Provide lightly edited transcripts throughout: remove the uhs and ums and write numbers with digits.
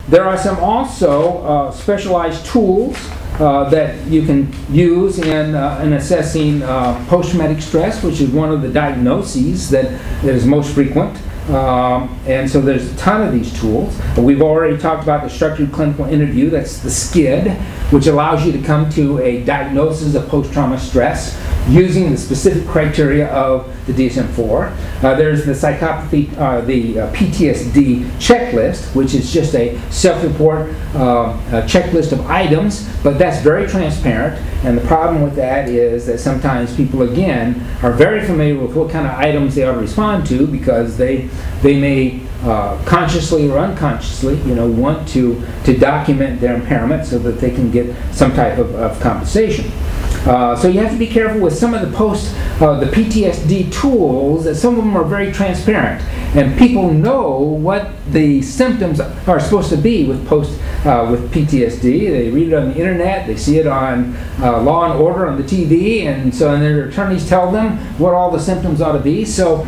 There are some also specialized tools that you can use in assessing post-traumatic stress, which is one of the diagnoses that is most frequent. And so there's a ton of these tools. We've already talked about the structured clinical interview, that's the SCID, which allows you to come to a diagnosis of post-trauma stress using the specific criteria of the DSM-4. There's the psychopathy, the PTSD checklist, which is just a self-report checklist of items, but that's very transparent. And the problem with that is that sometimes people, again, are very familiar with what kind of items they ought to respond to because they may consciously or unconsciously, want to document their impairment so that they can get some type of compensation. So you have to be careful with some of the the PTSD tools, that some of them are very transparent. And people know what the symptoms are supposed to be with PTSD. They read it on the internet, they see it on Law and Order on the TV, and their attorneys tell them what all the symptoms ought to be. So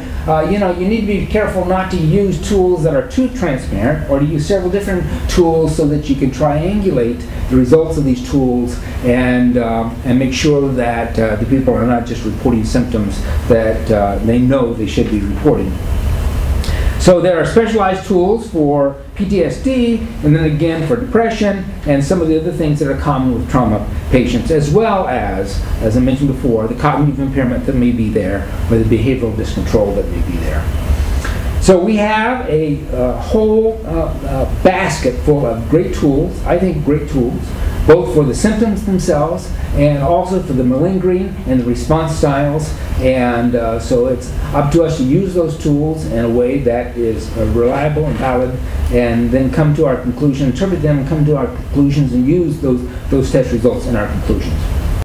you need to be careful not to use tools that are too transparent, or to use several different tools so that you can triangulate the results of these tools and make sure that the people are not just reporting symptoms that they know they should be reporting. So there are specialized tools for PTSD, and then again for depression, and some of the other things that are common with trauma patients, as well as I mentioned before, the cognitive impairment that may be there, or the behavioral dyscontrol that may be there. So we have a whole basket full of great tools, I think great tools, both for the symptoms themselves and also for the malingering and the response styles. And so it's up to us to use those tools in a way that is reliable and valid, and then come to our conclusion, interpret them, and come to our conclusions, and use those test results in our conclusions.